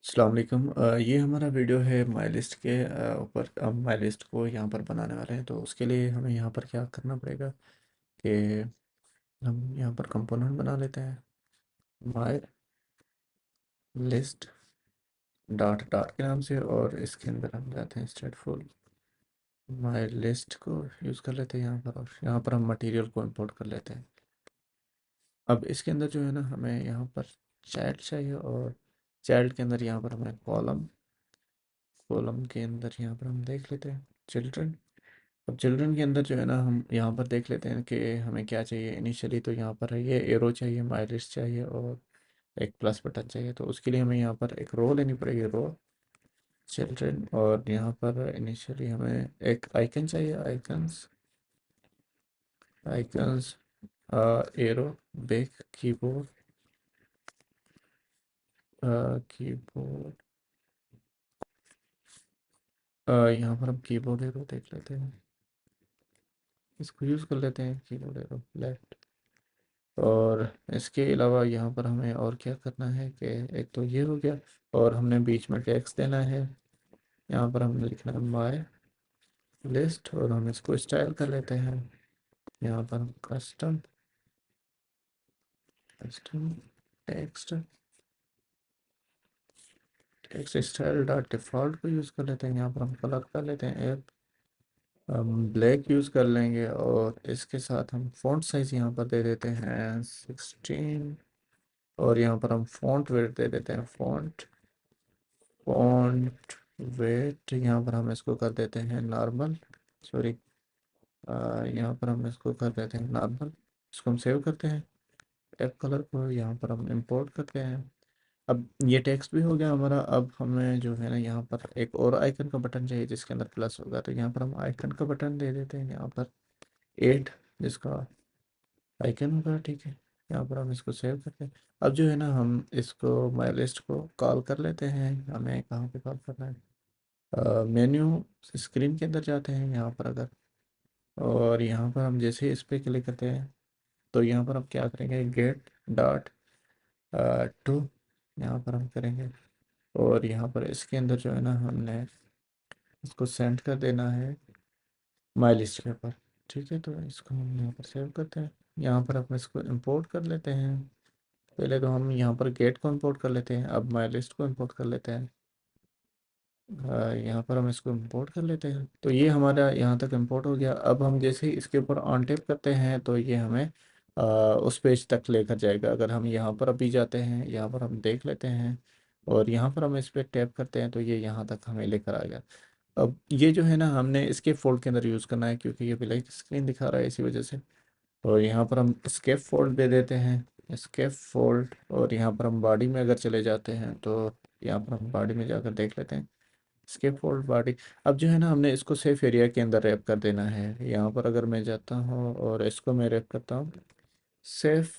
अस्सलाम वालेकुम। ये हमारा वीडियो है माई लिस्ट के ऊपर। हम माई लिस्ट को यहाँ पर बनाने वाले हैं, तो उसके लिए हमें यहाँ पर क्या करना पड़ेगा कि हम यहाँ पर कंपोनेंट बना लेते हैं। माई लिस्ट डॉट डॉट के नाम से, और इसके अंदर हम जाते हैं स्टेटफुल माई लिस्ट को यूज़ कर लेते हैं यहाँ पर, और यहाँ पर हम मटेरियल को इंपोर्ट कर लेते हैं। अब इसके अंदर जो है ना, हमें यहाँ पर चाइल्ड चाहिए, और चाइल्ड के अंदर यहाँ पर हमें कॉलम कॉलम के अंदर यहाँ पर हम देख लेते हैं चिल्ड्रन। अब चिल्ड्रन के अंदर जो है ना, हम यहाँ पर देख लेते हैं कि हमें क्या चाहिए। इनिशियली तो यहाँ पर है, ये एरो चाहिए, माई लिस्ट चाहिए, और एक प्लस बटन चाहिए। तो उसके लिए हमें यहाँ पर एक रो लेनी पड़ेगी, रो चिल्ड्रन। और यहाँ पर इनिशियली हमें एक आइकन चाहिए, icons icons arrow back keyboard keyboard. यहाँ पर हम कीबोर्ड एरो देख लेते हैं, इसको यूज़ कर लेते हैं, कीबोर्ड एरो लेफ्ट। और इसके अलावा यहाँ पर हमें और क्या करना है कि एक तो ये हो गया, और हमने बीच में टेक्स्ट देना है। यहाँ पर हमने लिखना है माय लिस्ट, और हम इसको स्टाइल कर लेते हैं। यहाँ पर हम custom custom text text style dot default को यूज़ कर लेते हैं। यहाँ पर हम कलर कर लेते हैं, एक हम ब्लैक यूज़ कर लेंगे, और इसके साथ हम फ़ॉन्ट साइज़ यहाँ पर दे देते हैं 16। और यहाँ पर हम फ़ॉन्ट वेट दे देते हैं, फ़ॉन्ट वेट यहाँ पर हम इसको कर देते हैं नॉर्मल, सॉरी, यहाँ पर हम इसको कर देते हैं नॉर्मल। इसको हम सेव करते हैं, एप कलर को यहाँ पर हम इंपोर्ट करते हैं। अब ये टेक्स्ट भी हो गया हमारा। अब हमें जो है ना, यहाँ पर एक और आइकन का बटन चाहिए जिसके अंदर प्लस होगा, तो यहाँ पर हम आइकन का बटन दे देते हैं यहाँ पर 8, जिसका आइकन होगा, ठीक है। यहाँ पर हम इसको सेव करते हैं। अब जो है ना, हम इसको माई लिस्ट को कॉल कर लेते हैं। हमें कहाँ पे कॉल करना है, मेन्यू स्क्रीन के अंदर जाते हैं यहाँ पर अगर, और यहाँ पर हम जैसे ही इस पर क्लिक करते हैं, तो यहाँ पर हम क्या करेंगे, गेट डॉट टू यहाँ पर हम करेंगे। और यहाँ पर इसके अंदर जो है ना, हमने इसको सेंड कर देना है माई लिस्ट के ऊपर, ठीक है। तो इसको हम यहाँ पर सेव करते हैं। यहाँ पर हम इसको इंपोर्ट कर लेते हैं। पहले तो हम यहाँ पर गेट को इंपोर्ट कर लेते हैं, अब माई लिस्ट को इंपोर्ट कर लेते हैं। यहाँ पर हम इसको इंपोर्ट कर लेते हैं, तो ये हमारा यहाँ तक इंपोर्ट हो गया। अब हम जैसे ही इसके ऊपर ऑन टैप करते हैं, तो ये हमें उस पेज तक लेकर जाएगा। अगर हम यहाँ पर अभी जाते हैं, यहाँ पर हम देख लेते हैं, और यहाँ पर हम इस पर टैप करते हैं, तो ये यहाँ तक हमें लेकर आ गया। अब ये जो है ना, हमने इसके फोल्ड के अंदर यूज़ करना है, क्योंकि ये ब्लैक स्क्रीन दिखा रहा है इसी वजह से। और यहाँ पर हम स्केप फोल्ड दे देते हैं, स्केप फोल्ड। और यहाँ पर हम बॉडी में अगर चले जाते हैं, तो यहाँ पर हम बॉडी में जाकर देख लेते हैं, स्केप फोल्ड बॉडी। अब जो है ना, हमने इसको सेफ एरिया के अंदर रैप कर देना है। यहाँ पर अगर मैं जाता हूँ और इसको मैं रैप करता हूँ, सेफ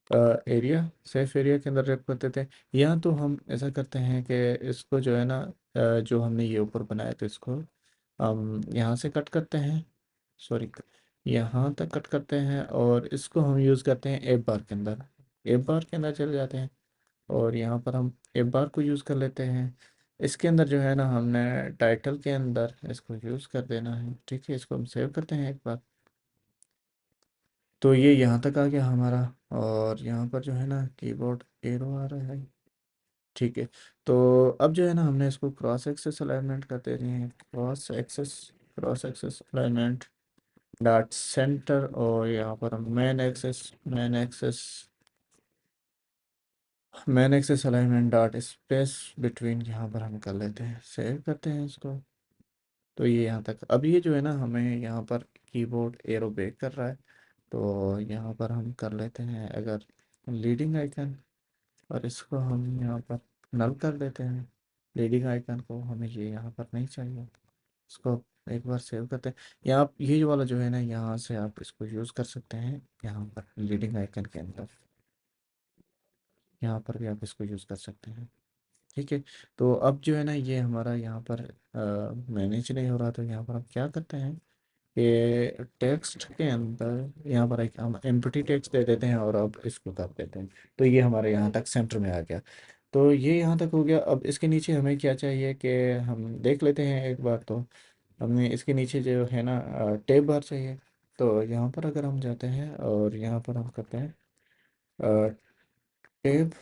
सेफ एरिया के अंदर रैप कर देते हैं। या तो हम ऐसा करते हैं कि इसको जो है ना, जो हमने ये ऊपर बनाया, तो इसको हम यहाँ से कट करते हैं, सॉरी, यहाँ तक कट करते हैं, और इसको हम यूज़ करते हैं एप बार के अंदर। एप बार के अंदर चले जाते हैं, और यहाँ पर हम एप बार को यूज़ कर लेते हैं। इसके अंदर जो है ना, हमने टाइटल के अंदर इसको यूज़ कर देना है, ठीक है। इसको हम सेव करते हैं एक बार, तो ये यहाँ तक आ गया हमारा। और यहाँ पर जो है ना, कीबोर्ड एरो आ रहा है, ठीक है। तो अब जो है ना, हमने इसको क्रॉस एक्सेस अलाइनमेंट कर दे रहे हैं, cross axis alignment dot centre. और यहाँ पर हम main axis alignment dot space between यहाँ पर हम कर लेते हैं, सेव करते हैं इसको। तो ये यहाँ तक। अब ये जो है ना, हमें यहाँ पर कीबोर्ड एरो बेक कर रहा है, तो यहाँ पर हम कर लेते हैं अगर लीडिंग आइकन, और इसको हम यहाँ पर नल कर देते हैं। लीडिंग आइकन को हमें ये यहाँ पर नहीं चाहिए, इसको एक बार सेव करते हैं। यहाँ ये जो वाला जो है ना, यहाँ से आप इसको यूज़ कर सकते हैं, यहाँ पर लीडिंग आइकन के अंदर, यहाँ पर भी आप इसको यूज़ कर सकते हैं, ठीक है। तो अब जो है ना, ये हमारा यहाँ पर मैनेज नहीं हो रहा, तो यहाँ पर हम क्या करते हैं कि टेक्स्ट के अंदर यहाँ पर एक हम एम्प्टी टेक्स्ट दे देते हैं, और अब इसको कर देते हैं। तो ये हमारे यहाँ तक सेंटर में आ गया। तो ये यहाँ तक हो गया। अब इसके नीचे हमें क्या चाहिए कि हम देख लेते हैं एक बार। तो हमें इसके नीचे जो है ना टैब बार चाहिए। तो यहाँ पर अगर हम जाते हैं और यहाँ पर हम करते हैं टैब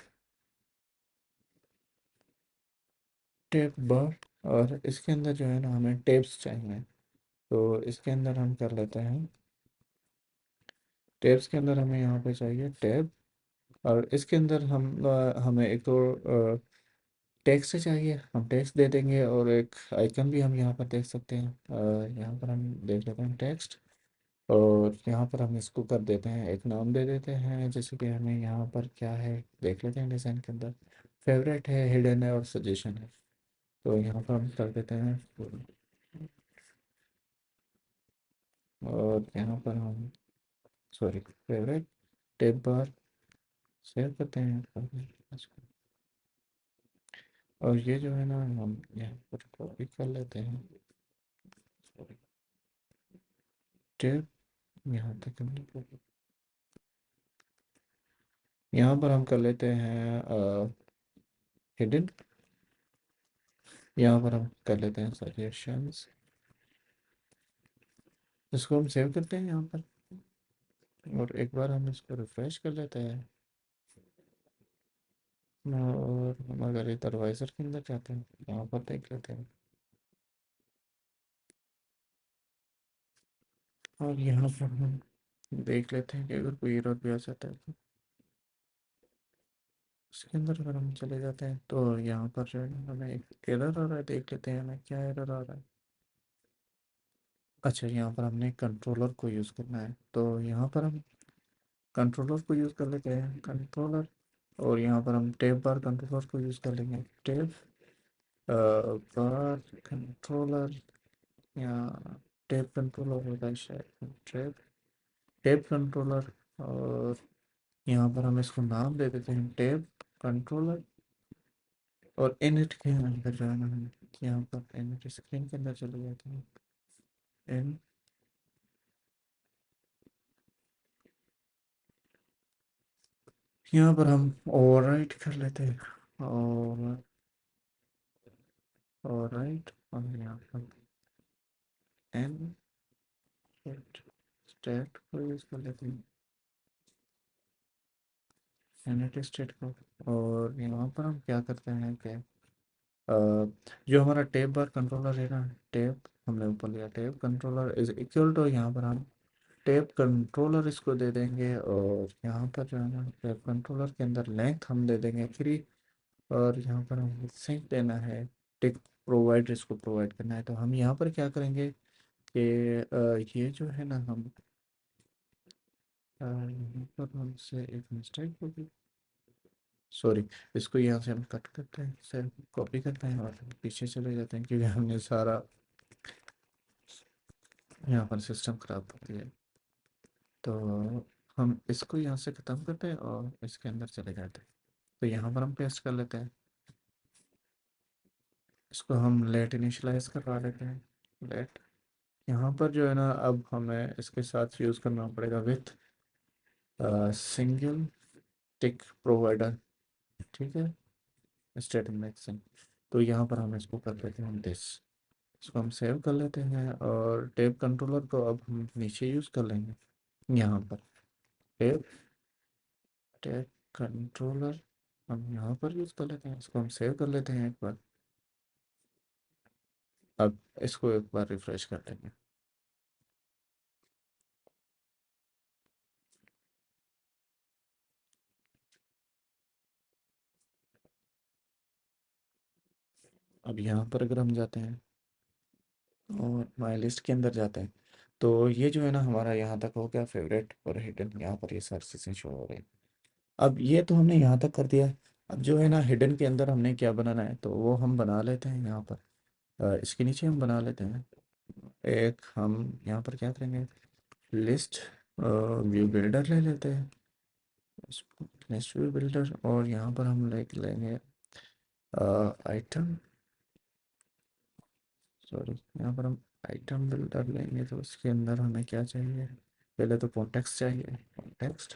टैब बार, और इसके अंदर जो है ना हमें टैब्स चाहिए। तो इसके अंदर हम कर लेते हैं, टैब्स के अंदर हमें यहाँ पे चाहिए टैब। और इसके अंदर हमें एक तो टेक्स्ट चाहिए, हम टेक्स्ट दे देंगे, और एक आइकन भी हम यहाँ पर देख सकते हैं। यहाँ पर हम देख लेते हैं टेक्स्ट, और यहाँ पर हम इसको कर देते हैं, एक नाम दे देते हैं। जैसे कि हमें यहाँ पर क्या है देख लेते हैं डिज़ाइन के अंदर, फेवरेट है, हिडन है और सजेशन है। तो यहाँ पर हम कर देते हैं और यहाँ पर हम सॉरी फेवरेट टेप बार सेव करते हैं इसको। और ये जो है ना हम यहाँ पर कॉपी कर लेते हैं, सॉरी टेप, यहाँ तक हमने यहाँ पर हम कर लेते हैं हिडन, यहाँ पर हम कर लेते हैं सजेशंस। इसको हम सेव करते हैं यहाँ पर, और एक बार हम इसको रिफ्रेश कर लेते हैं। और हम अगर एडवाइज़र के अंदर जाते हैं, यहाँ पर देख लेते हैं, और यहाँ पर हम देख लेते हैं कि अगर कोई एरर भी आ जाता है तो उसके अंदर अगर हम चले जाते हैं तो यहाँ पर जो है ना हमें एक एरर आ रहा है, देख लेते हैं हमें क्या एरर आ रहा है। अच्छा, यहाँ पर हमने कंट्रोलर को यूज़ करना है, तो यहाँ पर हम कंट्रोलर को यूज़ कर लेते हैं, कंट्रोलर। और यहाँ पर हम टैब बार कंट्रोलर को यूज़ कर लेंगे, टैब बार कंट्रोलर, या टैब कंट्रोलर होता है शायद, टैब टैब कंट्रोलर। और यहाँ पर हम इसको नाम दे देते हैं टैब कंट्रोलर। और इनिट के अंदर जो है ना हम यहाँ पर इनिट स्क्रीन के अंदर चले जाते हैं, इन यहाँ पर हम ओवरराइट कर लेते हैं, और ओवरराइट, और यहाँ पर एन स्टेट को यूज़ कर लेते हैं, इनिट स्टेट को। और यहाँ पर हम क्या करते हैं कि जो हमारा टैब बार कंट्रोलर है ना, टैब हमने ऊपर लिया, tab controller is equal to, यहाँ पर हम टैब कंट्रोलर इसको दे देंगे। और यहाँ पर जो है ना टैब कंट्रोलर के अंदर लेंथ हम दे देंगे फ्री। और यहाँ पर हमें सिंक देना है, टिक प्रोवाइड इसको प्रोवाइड करना है। तो हम यहाँ पर क्या करेंगे कि ये जो है ना हम यहाँ पर हमसे एक मिस्टेक होगी, सॉरी, इसको यहाँ से हम कट करते हैं, इसे कॉपी करते हैं और पीछे चले जाते हैं, क्योंकि हमने सारा यहाँ पर सिस्टम ख़राब कर दिया है। तो हम इसको यहाँ से ख़त्म करते हैं और इसके अंदर चले जाते हैं। तो यहाँ पर हम पेस्ट कर लेते हैं, इसको हम लेट इनिशियलाइज करवा लेते हैं, लेट। यहाँ पर जो है ना अब हमें इसके साथ यूज़ करना पड़ेगा विथ सिंगल टिक प्रोवाइडर, ठीक है, स्टेटिक मैक्सिम। तो यहाँ पर हम इसको कर लेते हैं दिस, इसको हम सेव कर लेते हैं। और टेप कंट्रोलर को अब हम नीचे यूज़ कर लेंगे, यहाँ पर टेप टेप कंट्रोलर हम यहाँ पर यूज़ कर लेते हैं, इसको हम सेव कर लेते हैं एक बार। अब इसको एक बार रिफ्रेश कर लेंगे। अब यहाँ पर अगर हम जाते हैं और माई लिस्ट के अंदर जाते हैं, तो ये जो है ना हमारा यहाँ तक हो गया फेवरेट और हिडन, यहाँ पर ये सारी चीज़ें शो हो रही हैं। अब ये तो हमने यहाँ तक कर दिया है। अब जो है ना हिडन के अंदर हमने क्या बनाना है, तो वो हम बना लेते हैं यहाँ पर। इसके नीचे हम बना लेते हैं एक, हम यहाँ पर क्या करेंगे, लिस्ट व्यू बिल्डर ले लेते हैं, लिस्ट व्यू बिल्डर। और यहाँ पर हम लेंगे आइटम, सॉरी, यहाँ पर हम आइटम बिल्डर लेंगे। तो उसके अंदर हमें क्या चाहिए, पहले तो कॉन्टेक्स्ट चाहिए, कॉन्टेक्स्ट।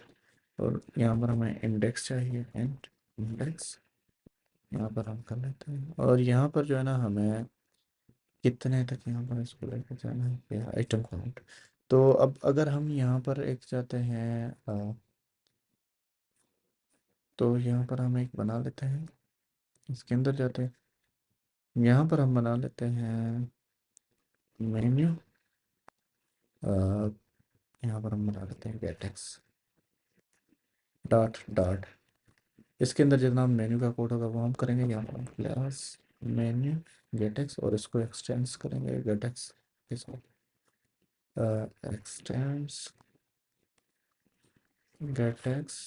और यहाँ पर हमें इंडेक्स चाहिए, एंड इंडेक्स। यहाँ पर हम कर लेते हैं, और यहाँ पर जो है ना हमें कितने तक यहाँ पर इसको लेकर जाना है, आइटम काउंट। तो अब अगर हम यहाँ पर एक जाते हैं तो यहाँ पर हम एक बना लेते हैं, इसके अंदर जाते हैं, यहाँ पर हम बना लेते हैं मेन्यू। यहाँ पर हम बना लेते हैं गेटेक्स डॉट डॉट। इसके अंदर जितना हम मेन्यू का कोड होगा वो हम करेंगे, यहाँ पर क्लास मेन्यू गेटेक्स, और इसको एक्सटेंस करेंगे गेटेक्स के साथ, एक्सटेंस गेटेक्स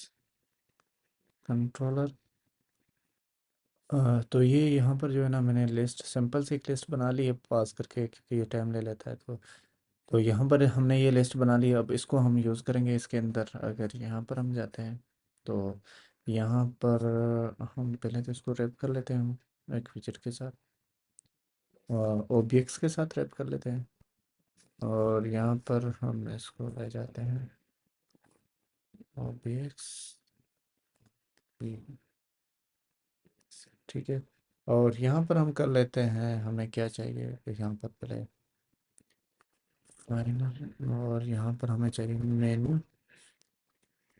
कंट्रोलर। तो ये यहाँ पर जो है ना मैंने लिस्ट सिंपल सी एक लिस्ट बना ली है पास करके, क्योंकि ये टाइम ले लेता है। तो यहाँ पर हमने ये लिस्ट बना ली, अब इसको हम यूज़ करेंगे इसके अंदर। अगर यहाँ पर हम जाते हैं तो यहाँ पर हम पहले तो इसको रैप कर लेते हैं एक विजिट के साथ, ओबीएक्स के साथ रैप कर लेते हैं, और यहाँ पर हम इसको ले जाते हैं ओबीएक्स, ठीक है। और यहाँ पर हम कर लेते हैं, हमें क्या चाहिए कि यहाँ पर पहले फाइनल, और यहाँ पर हमें चाहिए menu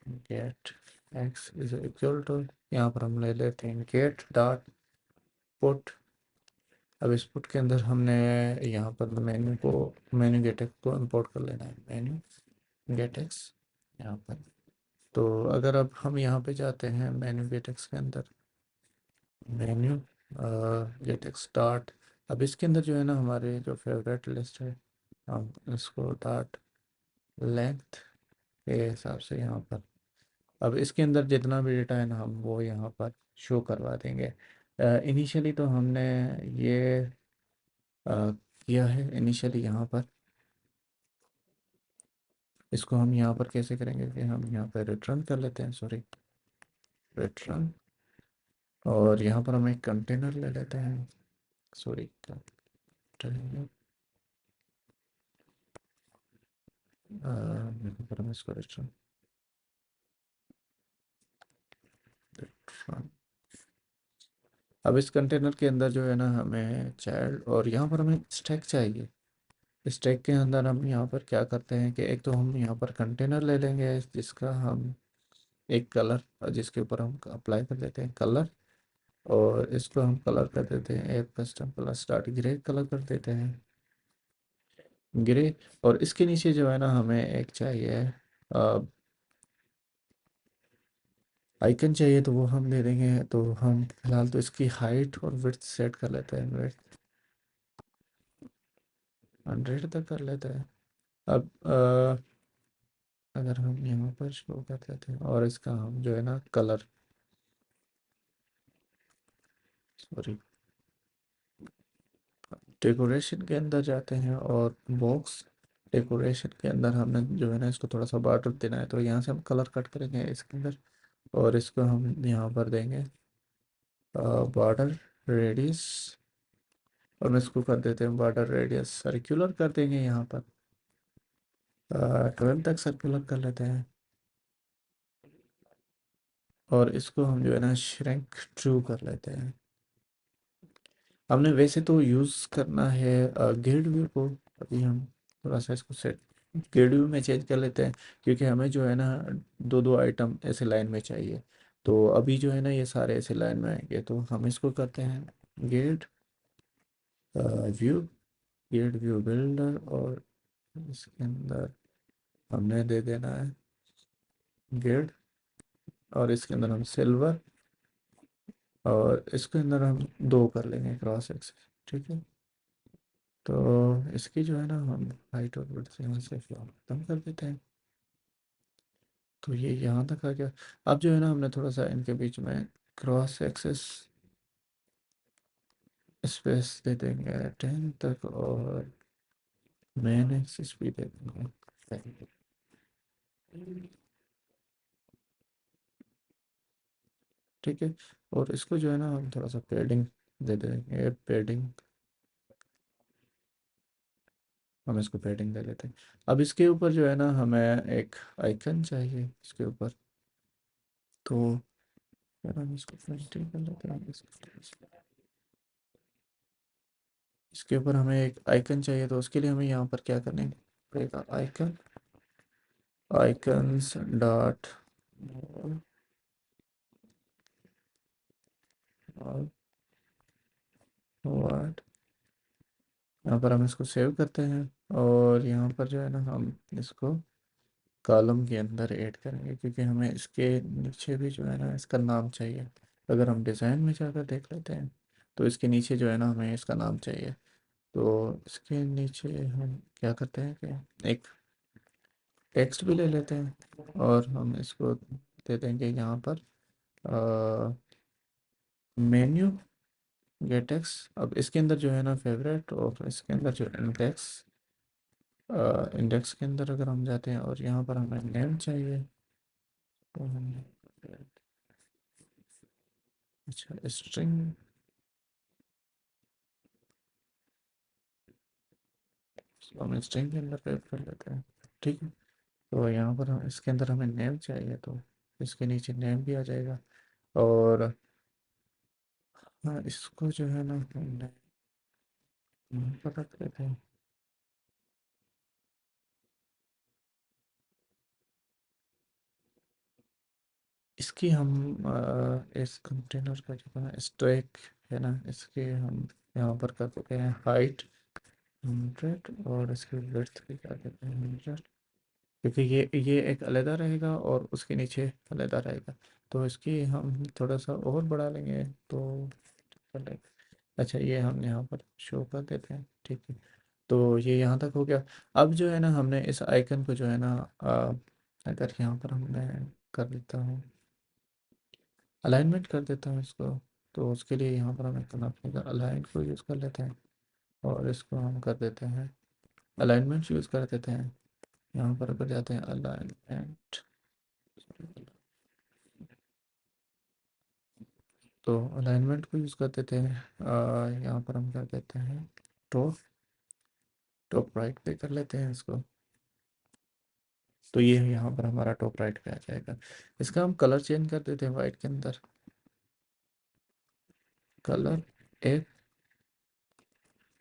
get X is equal to, यहाँ पर हम ले लेते हैं गेट डॉट पुट। अब इस पुट के अंदर हमने यहाँ पर मेन्यू को, मेन्यू गेट एक्स को इंपोर्ट कर लेना है, मेन्यू गेट एक्स यहाँ पर। तो अगर अब हम यहाँ पे जाते हैं मेन्यू गेट एक्स के अंदर, मेन्यू गेट एक्स डॉट, अब इसके अंदर जो है ना हमारे जो फेवरेट लिस्ट है, हम इसको डॉट लेंथ के हिसाब से यहाँ पर, अब इसके अंदर जितना भी डेटा है ना हम वो यहाँ पर शो करवा देंगे। इनिशियली तो हमने ये किया है इनिशियली यहाँ पर, इसको हम यहाँ पर कैसे करेंगे कि हम यहाँ पर रिटर्न कर लेते हैं, सॉरी रिटर्न, और यहाँ पर हम एक कंटेनर ले लेते हैं, सॉरी कंटेनर, यहाँ पर हम इसको रिटर्न रिटर्न। अब इस कंटेनर के अंदर जो है ना हमें चाइल्ड, और यहाँ पर हमें स्टैक चाहिए। स्टैक के अंदर हम यहाँ पर क्या करते हैं कि एक तो हम यहाँ पर कंटेनर ले लेंगे जिसका हम एक कलर, जिसके ऊपर हम अप्लाई कर देते हैं कलर, और इसको हम कलर कर देते हैं एक custom colour start grey colour कर देते हैं, ग्रे। और इसके नीचे जो है ना हमें एक चाहिए आइकन चाहिए, तो वो हम दे देंगे। तो हम फिलहाल तो इसकी हाइट और विड्थ सेट कर लेते हैं, विड्थ 100 तक कर लेते हैं। अब अगर हम यहाँ पर शो कर देते हैं, और इसका हम जो है ना कलर, सॉरी डेकोरेशन के अंदर जाते हैं, और बॉक्स डेकोरेशन के अंदर हमने जो है ना इसको थोड़ा सा बॉर्डर देना है, तो यहाँ से हम कलर कट करेंगे इसके अंदर, और इसको हम यहाँ पर देंगे बॉर्डर रेडियस, और हम इसको कर देते हैं बॉर्डर रेडियस सर्कुलर कर देंगे यहाँ पर, 12 तक सर्कुलर कर लेते हैं, और इसको हम जो है ना श्रिंक ट्रू कर लेते हैं। हमने वैसे तो यूज़ करना है ग्रिड व्यू को, अभी हम थोड़ा सा इसको सेट ग्रिड व्यू में चेंज कर लेते हैं, क्योंकि हमें जो है ना दो दो आइटम ऐसे लाइन में चाहिए। तो अभी जो है ना ये सारे ऐसे लाइन में आएंगे, तो हम इसको करते हैं grid view, grid view builder, और इसके अंदर हमने दे देना है ग्रिड, और इसके अंदर हम सिल्वर, और इसके अंदर हम दो कर लेंगे क्रॉस एक्सेस, ठीक है। तो इसकी जो है ना हम हाइट और विड्थ यहाँ से कम कर देते हैं, तो ये यहाँ तक आ गया। अब जो है ना हमने थोड़ा सा इनके बीच में क्रॉस एक्सेस स्पेस दे देंगे 10 तक, और मेन एक्सिस भी दे देंगे 10। ठीक है, और इसको जो है ना हम थोड़ा सा पेडिंग दे देंगे, पेडिंग, हम इसको पेडिंग दे देते हैं। अब इसके ऊपर जो है ना हमें एक आइकन चाहिए इसके ऊपर, तो फिर हम इसको प्रिंटिंग कर लेते हैं इसके ऊपर हमें एक आइकन चाहिए, तो उसके लिए हमें यहाँ पर क्या करने पड़ेगा, आइकन, आइकन्स डॉट वर्ड, यहाँ पर हम इसको सेव करते हैं और यहाँ पर जो है ना हम इसको कॉलम के अंदर ऐड करेंगे, क्योंकि हमें इसके नीचे भी जो है ना इसका नाम चाहिए। अगर हम डिज़ाइन में जाकर देख लेते हैं तो इसके नीचे जो है ना हमें इसका नाम चाहिए। तो इसके नीचे हम क्या करते हैं कि एक टेक्स्ट भी ले लेते हैं और हम इसको दे देंगे यहाँ पर मेन्यू गेटेक्स। अब इसके अंदर जो है ना फेवरेट, और इसके अंदर जो इंडेक्स, इंडेक्स के अंदर अगर हम जाते हैं और यहाँ पर हमें नेम चाहिए, तो हम अच्छा स्ट्रिंग, हम स्ट्रिंग के अंदर टाइप कर लेते हैं, ठीक है। तो यहाँ पर हम इसके अंदर हमें नेम चाहिए, तो इसके नीचे नेम भी आ जाएगा। और हाँ, इसको जो है ना हम नेम पर रख देते हैं। इसकी हम इस कंटेनर का जो है स्टैक है ना, इसके हम यहाँ पर कर देते हैं हाइट 100 और इसकी विड्थ भी कर देते हैं 100, क्योंकि ये एक अलहदा रहेगा और उसके नीचे अलहदा रहेगा। तो इसकी हम थोड़ा सा और बढ़ा लेंगे तो कर लेंगे। अच्छा, ये हम यहाँ पर शो कर देते हैं, ठीक है। तो ये यहाँ तक हो गया। अब जो है ना हमने इस आइकन को जो है ना अगर यहाँ पर हमने कर देता हूँ, अलाइनमेंट कर देता हूँ इसको, तो उसके लिए यहाँ पर हमें करना पड़ेगा, अलाइन को यूज़ कर लेते हैं और इसको हम कर देते हैं अलाइनमेंट यूज़ कर देते हैं। यहाँ पर अगर जाते हैं अलाइनमेंट, तो अलाइनमेंट को यूज़ कर देते हैं, यहाँ पर हम कर देते हैं टॉप, टॉप राइट पे कर लेते हैं इसको। तो ये यहाँ पर हमारा टॉप राइट पे आ जाएगा। इसका हम कलर चेंज कर देते हैं वाइट के अंदर, कलर एक,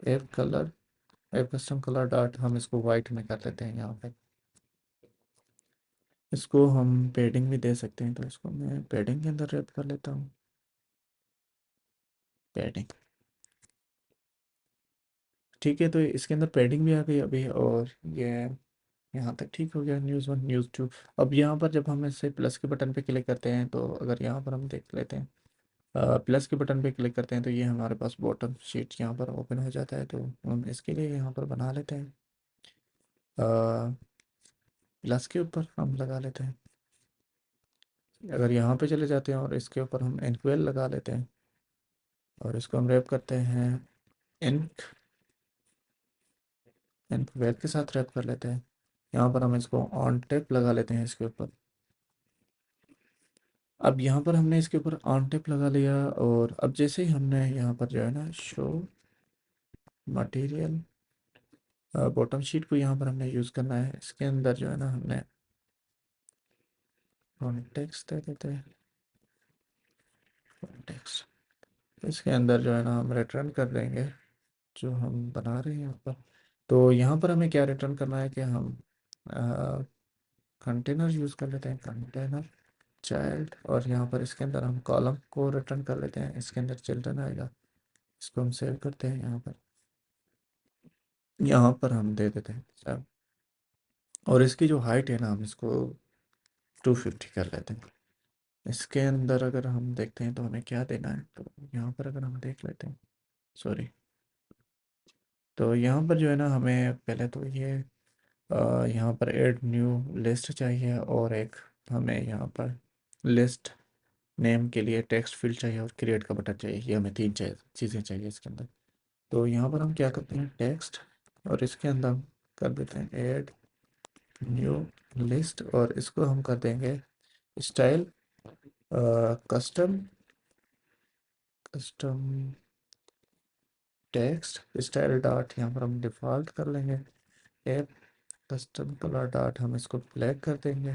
एक कलर, एक कस्टम कलर डॉट, हम इसको वाइट में कर देते हैं यहाँ पे। इसको हम पेडिंग भी दे सकते हैं, तो इसको मैं पेडिंग के अंदर रैप कर लेता हूँ, पेडिंग, ठीक है। तो इसके अंदर पेडिंग भी आ गई अभी, और ये यहाँ तक ठीक हो गया, न्यूज़ 1 न्यूज़ 2। अब यहाँ पर जब हम इसे प्लस के बटन पे क्लिक करते हैं, तो अगर यहाँ पर हम देख लेते हैं प्लस के बटन पे क्लिक करते हैं, तो ये हमारे पास बॉटम शीट यहाँ पर ओपन हो जाता है। तो हम इसके लिए यहाँ पर बना लेते हैं, प्लस के ऊपर हम लगा लेते हैं। अगर यहाँ पे चले जाते हैं और इसके ऊपर हम इनक्वेल लगा लेते हैं और इसको हम रैप करते हैं इंक, इनक्वेल के साथ रैप कर लेते हैं। यहाँ पर हम इसको ऑन टेप लगा लेते हैं इसके ऊपर। अब यहाँ पर हमने इसके ऊपर ऑन टेप लगा लिया, और अब जैसे ही हमने यहाँ पर जो है ना शो मटेरियल, बॉटम शीट को यहाँ पर हमने यूज़ करना है, इसके अंदर जो है ना हमने कॉन्टेक्स्ट दे देते हैं, कॉन्टेक्स्ट, इसके अंदर जो है ना हम रिटर्न कर देंगे जो हम बना रहे हैं यहाँ पर। तो यहाँ पर हमें क्या रिटर्न करना है कि हम कंटेनर यूज़ कर लेते हैं, कंटेनर चाइल्ड, और यहाँ पर इसके अंदर हम कॉलम को रिटर्न कर लेते हैं, इसके अंदर चिल्ड्रन आएगा। इसको हम सेव करते हैं यहाँ पर, यहाँ पर हम दे देते हैं सेव, और इसकी जो हाइट है ना हम इसको 250 कर लेते हैं। इसके अंदर अगर हम देखते हैं तो हमें क्या देना है, तो यहाँ पर अगर हम देख लेते हैं, सॉरी, तो यहाँ पर जो है ना हमें पहले तो ये यहाँ पर ऐड न्यू लिस्ट चाहिए, और एक हमें यहाँ पर लिस्ट नेम के लिए टेक्स्ट फील्ड चाहिए और क्रिएट का बटन चाहिए। ये हमें तीन चीज़ें चाहिए इसके अंदर। तो यहाँ पर हम क्या करते हैं टेक्स्ट, और इसके अंदर हम कर देते हैं ऐड न्यू लिस्ट, और इसको हम कर देंगे style custom, custom text style dot, यहाँ पर हम डिफ़ॉल्ट कर लेंगे ऐप, कस्टम कलर डॉट, हम इसको ब्लैक कर देंगे,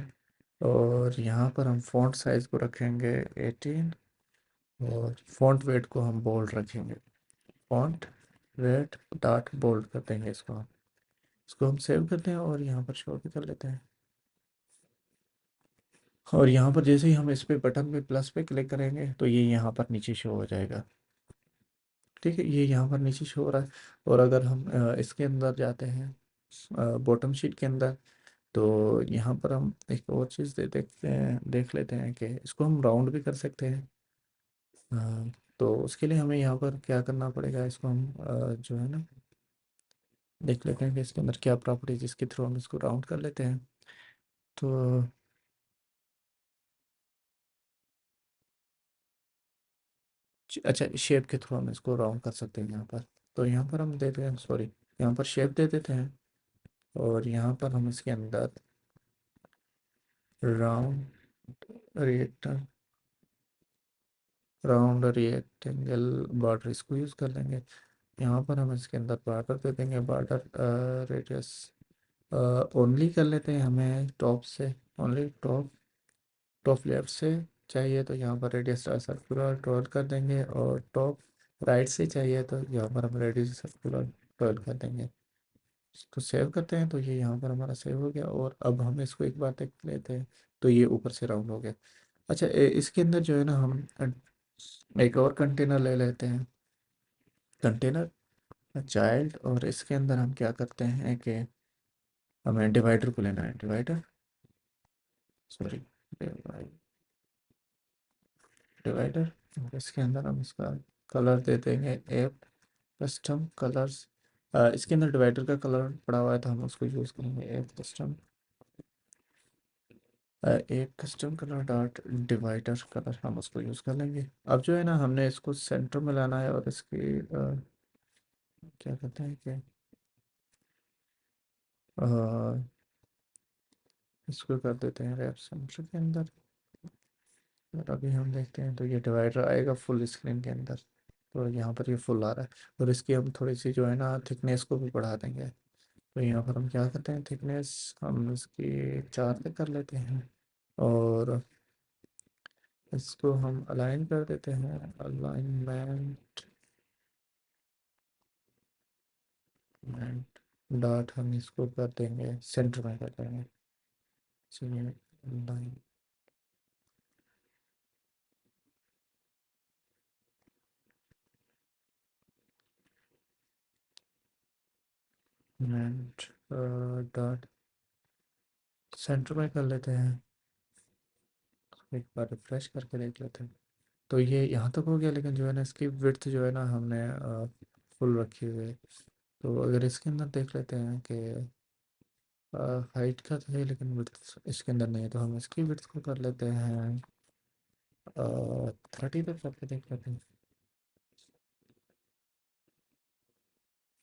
और यहाँ पर हम फ़ॉन्ट साइज़ को रखेंगे 18 और फ़ॉन्ट वेट को हम बोल्ड रखेंगे। फ़ॉन्ट वेट डॉट बोल्ड कर देंगे इसको हम सेव करते हैं और यहाँ पर शो भी कर लेते हैं। और यहाँ पर जैसे ही हम इस पे बटन पे प्लस पे क्लिक करेंगे तो ये यहाँ पर नीचे शो हो जाएगा। ठीक है, ये यहाँ पर नीचे शो हो रहा है। और अगर हम इसके अंदर जाते हैं बॉटम शीट के अंदर, तो यहाँ पर हम एक और चीज़ देखते हैं, देख लेते हैं कि इसको हम राउंड भी कर सकते हैं। तो उसके लिए हमें यहाँ पर क्या करना पड़ेगा, इसको हम जो है ना देख लेते हैं कि इसके अंदर क्या प्रॉपर्टी जिसके थ्रू हम इसको राउंड कर लेते हैं। तो अच्छा, शेप के थ्रू हम इसको राउंड कर सकते हैं यहाँ पर। तो यहाँ पर हम देते हैं, सॉरी, यहाँ पर शेप दे देते हैं और यहाँ पर हम इसके अंदर round reactor round rectangle border इसको यूज़ कर लेंगे। यहाँ पर हम इसके अंदर बॉर्डर दे देंगे, बॉर्डर रेडियस ओनली कर लेते हैं, हमें टॉप से ओनली टॉप लेफ्ट से चाहिए तो यहाँ पर रेडियस सर्कुलर 12 कर देंगे और टॉप राइट से चाहिए तो यहाँ पर हम रेडियस सर्कुलर 12 कर देंगे। इसको सेव करते हैं तो ये यहाँ पर हमारा सेव हो गया। और अब हम इसको एक बार देख लेते हैं तो ये ऊपर से राउंड हो गया। अच्छा, इसके अंदर जो है ना हम एक और कंटेनर ले लेते हैं, कंटेनर चाइल्ड, और इसके अंदर हम क्या करते हैं कि हमें डिवाइडर को लेना है, डिवाइडर, सॉरी, डिवाइडर। और इसके अंदर हम इसका कलर दे देंगे एप कस्टम कलर्स। इसके अंदर डिवाइडर का कलर पड़ा हुआ है तो हम उसको यूज़ करेंगे एक custom colour dot divider colour, हम उसको यूज़ कर लेंगे। अब जो है ना हमने इसको सेंटर में लाना है और इसकी क्या कहते हैं कि अ, इसको कर देते हैं रैप सेंटर के अंदर। और अभी हम देखते हैं तो ये डिवाइडर आएगा फुल स्क्रीन के अंदर। तो यहाँ पर ये फुल आ रहा है और इसकी हम थोड़ी सी जो है ना थिकनेस को भी बढ़ा देंगे। तो यहाँ पर हम क्या करते हैं, थिकनेस हम इसकी 4 पे कर लेते हैं और इसको हम अलाइन कर देते हैं, अलाइनमेंट डॉट, हम इसको कर देंगे सेंटर में कर देंगे। चलिए, अलाइनमेंट डॉट सेंटर में कर लेते हैं। एक बार रिफ्रेश करके देख लेते हैं। तो ये यहाँ तक हो गया, लेकिन जो है ना इसकी विड्थ जो है ना हमने फुल रखी हुई है। तो अगर इसके अंदर देख लेते हैं कि हाइट का तो है लेकिन विड्थ इसके अंदर नहीं है, तो हम इसकी विड्थ को कर लेते हैं 30 तक करके देख लेते हैं।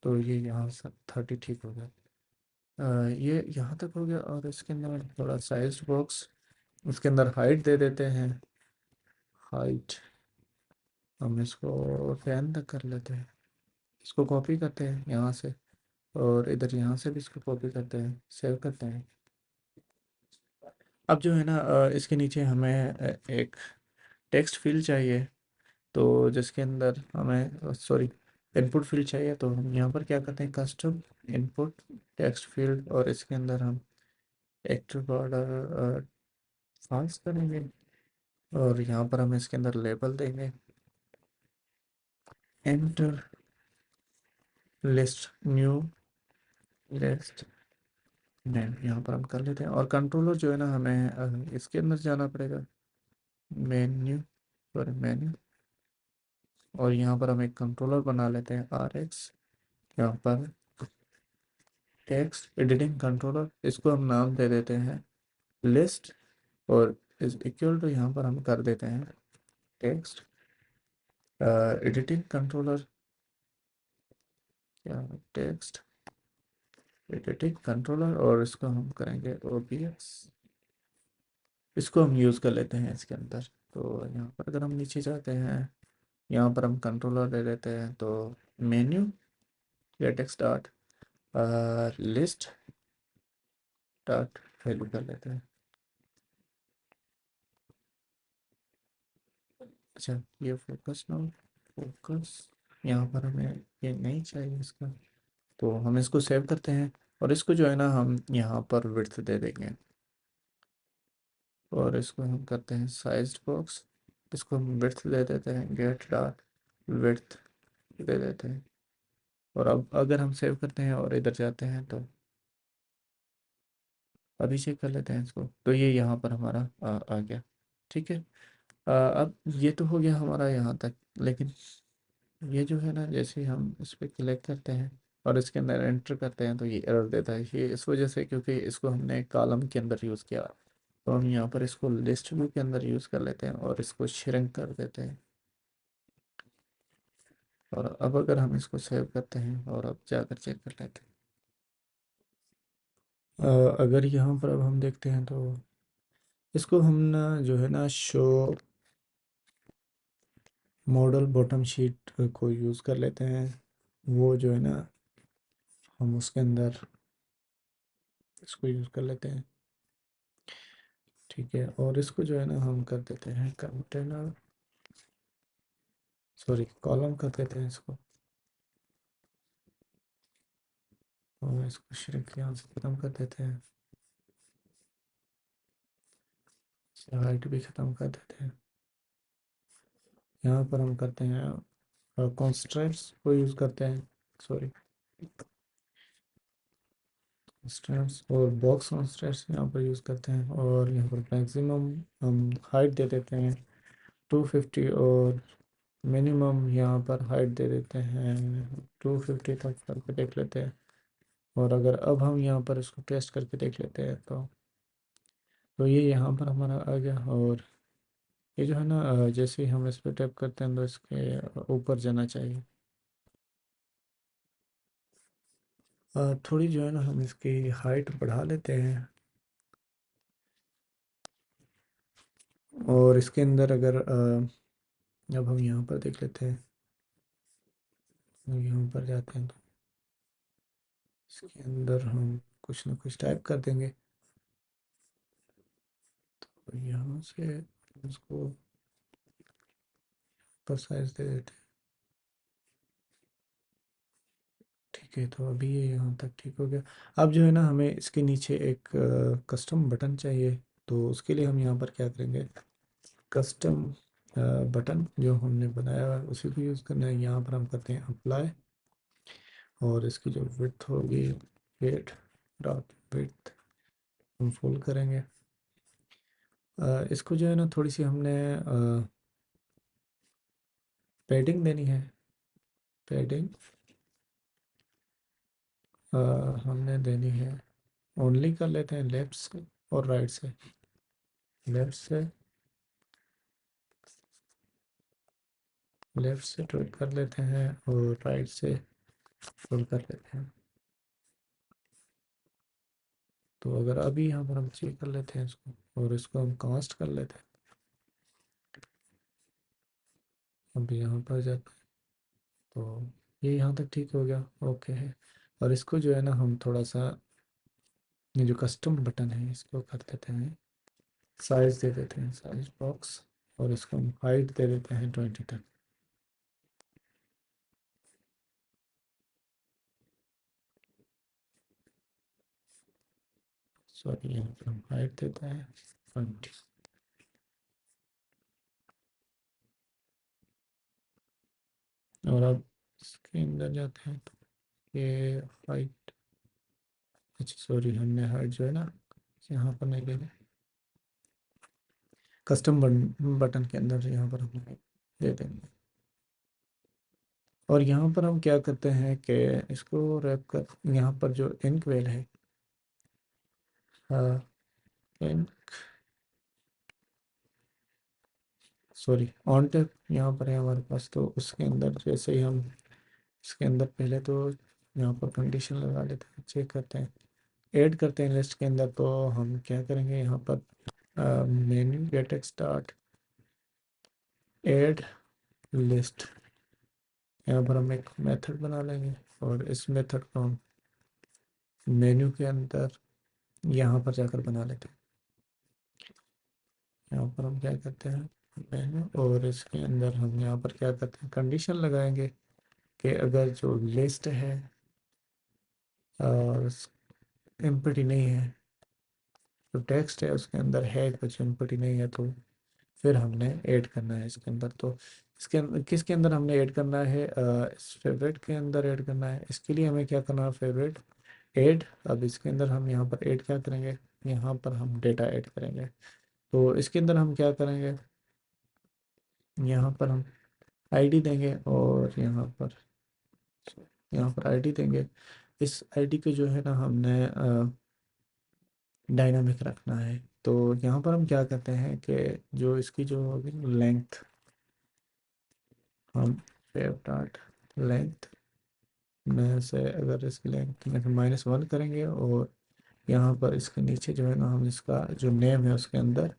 तो ये यहाँ से 30 ठीक हो गया। ये यहाँ तक हो गया और इसके अंदर थोड़ा साइज बॉक्स, इसके अंदर हाइट दे देते हैं, हाइट हम इसको 10 तक कर लेते हैं। इसको कॉपी करते हैं यहाँ से और इधर यहाँ से भी इसको कॉपी करते हैं, सेव करते हैं। अब जो है ना इसके नीचे हमें एक टेक्स्ट फील्ड चाहिए, तो जिसके अंदर हमें सॉरी इनपुट फील्ड चाहिए, तो हम यहाँ पर क्या करते हैं, कस्टम इनपुट टेक्स्ट फील्ड, और इसके अंदर हम एक्टर बॉर्डर फॉल्स करेंगे और यहाँ पर हम इसके अंदर लेबल देंगे enter list new list name, यहाँ पर हम कर लेते हैं। और कंट्रोलर जो है ना हमें इसके अंदर जाना पड़ेगा, मेन्यू, सॉरी मेन्यू, और यहाँ पर हम एक कंट्रोलर बना लेते हैं RX, यहाँ पर टेक्स्ट एडिटिंग कंट्रोलर, इसको हम नाम दे देते हैं लिस्ट, और इज इक्वल टू यहाँ पर हम कर देते हैं टेक्स्ट एडिटिंग कंट्रोलर, क्या टेक्स्ट एडिटिंग कंट्रोलर, और इसको हम करेंगे OBS, इसको हम यूज़ कर लेते हैं इसके अंदर। तो यहाँ पर अगर हम नीचे जाते हैं, यहाँ पर हम कंट्रोलर ले लेते हैं, तो मेन्यू या text dot list dot value कर लेते हैं। अच्छा, ये फोकस ना, फोकस यहाँ पर हमें ये नहीं चाहिए इसका, तो हम इसको सेव करते हैं। और इसको जो है ना हम यहाँ पर विड्थ दे देंगे, और इसको हम करते हैं साइज्ड बॉक्स। इसको हम विड्थ दे देते हैं, गेट डॉट विड्थ दे देते हैं। और अब अगर हम सेव करते हैं और इधर जाते हैं तो अभी चेक कर लेते हैं इसको, तो ये यहाँ पर हमारा आ गया। ठीक है। अब ये तो हो गया हमारा यहाँ तक, लेकिन ये जो है ना, जैसे ही हम इस पर क्लिक करते हैं और इसके अंदर एंटर करते हैं तो ये एरर देता है। ये इस वजह से क्योंकि इसको हमने कॉलम के अंदर यूज़ किया। तो हम यहाँ पर इसको लिस्ट व्यू के अंदर यूज़ कर लेते हैं और इसको श्रिंक कर देते हैं। और अब अगर हम इसको सेव करते हैं और अब जाकर चेक कर लेते हैं, अगर यहाँ पर अब हम देखते हैं तो इसको हम ना जो है ना शो मॉडल बॉटम शीट को यूज़ कर लेते हैं। वो जो है ना हम उसके अंदर इसको यूज़ कर लेते हैं। ठीक है, और इसको जो है ना हम कर देते हैं कंटेनर, सॉरी कॉलम कर देते हैं इसको। और इसको श्रिंक यहाँ से ख़त्म कर देते हैं, हाइट भी ख़त्म कर देते हैं। यहाँ पर हम करते हैं कॉन्स्ट्रेंट्स को यूज़ करते हैं, सॉरी कॉन्स्ट्रेंट्स और बॉक्स कॉन्स्ट्रेंट्स यहाँ पर यूज़ करते हैं। और यहाँ पर मैक्सिमम हम हाइट दे देते हैं 250, और मिनिमम यहाँ पर हाइट दे देते हैं 250 तक करके देख लेते हैं। और अगर अब हम यहाँ पर इसको टेस्ट करके देख लेते हैं तो ये यहाँ पर हमारा आ गया। और ये जो है ना जैसे ही हम इस पर टैप करते हैं तो इसके ऊपर जाना चाहिए। थोड़ी जो है ना हम इसकी हाइट बढ़ा लेते हैं। और इसके अंदर अगर अब हम यहाँ पर देख लेते हैं, यहाँ पर जाते हैं तो इसके अंदर हम कुछ ना कुछ टाइप कर देंगे। तो यहाँ से उसको पर साइज दे देते हैं। ठीक है, तो अभी ये यहाँ तक ठीक हो गया। अब जो है ना हमें इसके नीचे एक कस्टम बटन चाहिए। तो उसके लिए हम यहाँ पर क्या करेंगे, कस्टम बटन जो हमने बनाया हुआ है उसी को यूज़ करना है। यहाँ पर हम करते हैं अप्लाई, और इसकी जो विड्थ होगी वेट डॉट विड्थ हम फुल करेंगे। इसको जो है ना थोड़ी सी हमने पैडिंग देनी है। पैडिंग हमने देनी है, ओनली कर लेते हैं लेफ्ट से और राइट से। लेफ्ट से ट्विल कर लेते हैं और राइट से ट्विल कर लेते हैं। तो अगर अभी यहाँ पर हम चेक कर लेते हैं इसको, और इसको हम कास्ट कर लेते हैं। अब यहाँ पर जाते हैं तो ये यहाँ तक ठीक हो गया, ओके है। और इसको जो है ना हम थोड़ा सा, ये जो कस्टम बटन है इसको कर देते हैं साइज दे देते हैं साइज बॉक्स, और इसको हम हाइट दे देते हैं 20 तक। सॉरी, यहाँ पर हम हाइट देते हैं 20। और अब इसके अंदर जाते हैं तो ये हाइट, अच्छा सॉरी हमने हाइट जो है ना यहाँ पर नहीं देना, कस्टम बटन के अंदर यहाँ पर हम दे देंगे। और यहाँ पर हम क्या करते हैं कि इसको रैप कर, यहाँ पर जो इंक वेल है, इंक सॉरी ऑन टैप यहाँ पर है हमारे पास। तो उसके अंदर जैसे ही हम इसके अंदर पहले तो यहाँ पर कंडीशन लगा लेते हैं, चेक करते हैं, ऐड करते हैं लिस्ट के अंदर। तो हम क्या करेंगे यहाँ पर menu get start add list, यहाँ पर हम एक मेथड बना लेंगे और इस मेथड को हम मेन्यू के अंदर यहाँ पर जाकर बना लेते हैं। यहाँ पर हम क्या करते हैं, मैंने, और इसके अंदर हम यहाँ पर क्या करते हैं, कंडीशन लगाएंगे कि अगर जो लिस्ट है एम्प्टी नहीं है, जो टेक्स्ट है उसके अंदर है कुछ एम्प्टी नहीं है, तो फिर हमने ऐड करना है इसके अंदर। तो इसके अंदर किसके अंदर हमने ऐड करना है, इस फेवरेट के अंदर ऐड करना है। इसके लिए हमें क्या करना है, फेवरेट ऐड। अब इसके अंदर हम यहाँ पर ऐड क्या करेंगे, यहाँ पर हम डेटा ऐड करेंगे। तो इसके अंदर हम क्या करेंगे, यहाँ पर हम आईडी देंगे, और यहाँ पर आईडी देंगे। इस आईडी को जो है ना हमने डायनामिक रखना है। तो यहाँ पर हम क्या करते हैं कि जो इसकी जो लेंथ, हम वेब डॉट लेंथ में से अगर इसकी लेंथ में -1 करेंगे, और यहाँ पर इसके नीचे जो है ना हम इसका जो नेम है उसके अंदर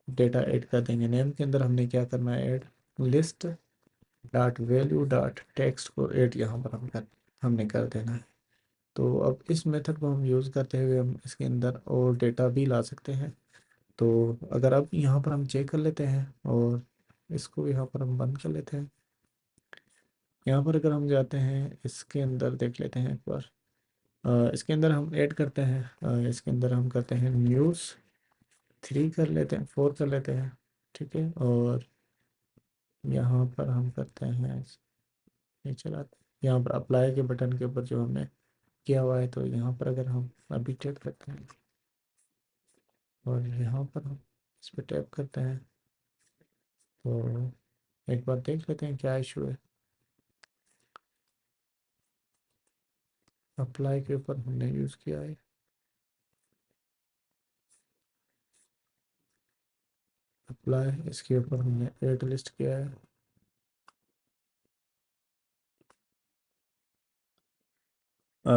डेटा ऐड कर देंगे। नेम के अंदर हमने क्या करना है, add list dot value dot text को ऐड यहाँ पर हमने कर देना है। तो अब इस मेथड को हम यूज़ करते हुए हम इसके अंदर और डेटा भी ला सकते हैं। तो अगर अब यहाँ पर हम चेक कर लेते हैं, और इसको यहाँ पर हम बंद कर लेते हैं। यहाँ पर अगर हम जाते हैं इसके अंदर देख लेते हैं एक बार, इसके अंदर हम ऐड करते हैं, इसके अंदर हम करते हैं न्यूज़ 3 कर लेते हैं, 4 कर लेते हैं, ठीक है। और यहाँ पर हम करते हैं, ये चलाते हैं, यहाँ पर अप्लाई के बटन के ऊपर जो हमने किया हुआ है, तो यहाँ पर अगर हम अभी टैप करते हैं, और यहाँ पर हम इस पर टैप करते हैं, तो एक बार देख लेते हैं क्या इशू है। अप्लाई के ऊपर हमने यूज़ किया है, अप्लाई इसके ऊपर हमने ऐड लिस्ट किया है।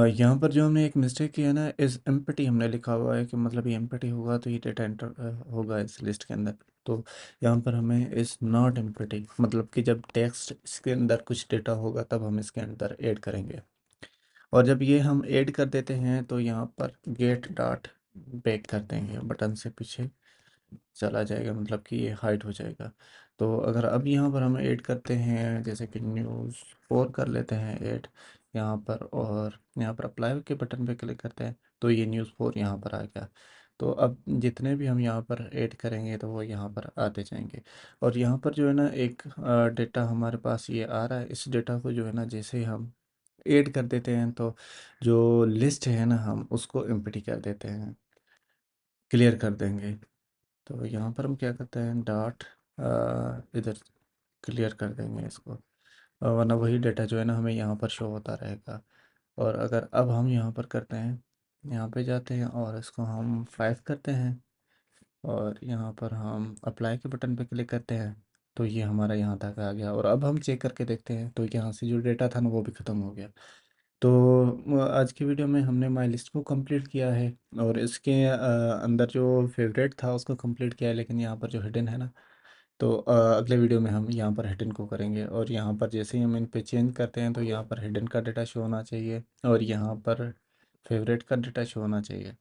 यहाँ पर जो हमने एक मिस्टेक किया ना, इस एम्प्टी हमने लिखा हुआ है कि मतलब ये एम्प्टी होगा तो ये डेटा एंटर होगा इस लिस्ट के अंदर। तो यहाँ पर हमें इस नॉट एम्प्टी, मतलब कि जब टेक्स्ट इसके अंदर कुछ डेटा होगा तब हम इसके अंदर ऐड करेंगे। और जब ये हम ऐड कर देते हैं तो यहाँ पर गेट डॉट बैक कर देंगे, बटन से पीछे चला जाएगा, मतलब कि ये हाइड हो जाएगा। तो अगर अब यहाँ पर हम ऐड करते हैं, जैसे कि न्यूज़ 4 कर लेते हैं ऐड यहाँ पर, और यहाँ पर अप्लाई के बटन पे क्लिक करते हैं, तो ये न्यूज़ 4 यहाँ पर आ गया। तो अब जितने भी हम यहाँ पर ऐड करेंगे तो वो यहाँ पर आते जाएंगे। और यहाँ पर जो है ना एक डेटा हमारे पास ये आ रहा है, इस डेटा को जो है ना जैसे हम ऐड कर देते हैं, तो जो लिस्ट है ना हम उसको एम्प्टी कर देते हैं, क्लियर कर देंगे। तो यहाँ पर हम क्या करते हैं, डॉट इधर क्लियर कर देंगे इसको, वरना वही डेटा जो है ना हमें यहाँ पर शो होता रहेगा। और अगर अब हम यहाँ पर करते हैं, यहाँ पे जाते हैं और इसको हम 5 करते हैं, और यहाँ पर हम अप्लाई के बटन पे क्लिक करते हैं, तो ये हमारा यहाँ तक आ गया। और अब हम चेक करके देखते हैं, तो यहाँ से जो डेटा था ना वो भी ख़त्म हो गया। तो आज की वीडियो में हमने माई लिस्ट को कंप्लीट किया है, और इसके अंदर जो फेवरेट था उसको कंप्लीट किया है, लेकिन यहाँ पर जो हिडन है ना, तो अगले वीडियो में हम यहाँ पर हिडन को करेंगे। और यहाँ पर जैसे ही हम इन पे चेंज करते हैं तो यहाँ पर हिडन का डेटा शो होना चाहिए, और यहाँ पर फेवरेट का डेटा शो होना चाहिए।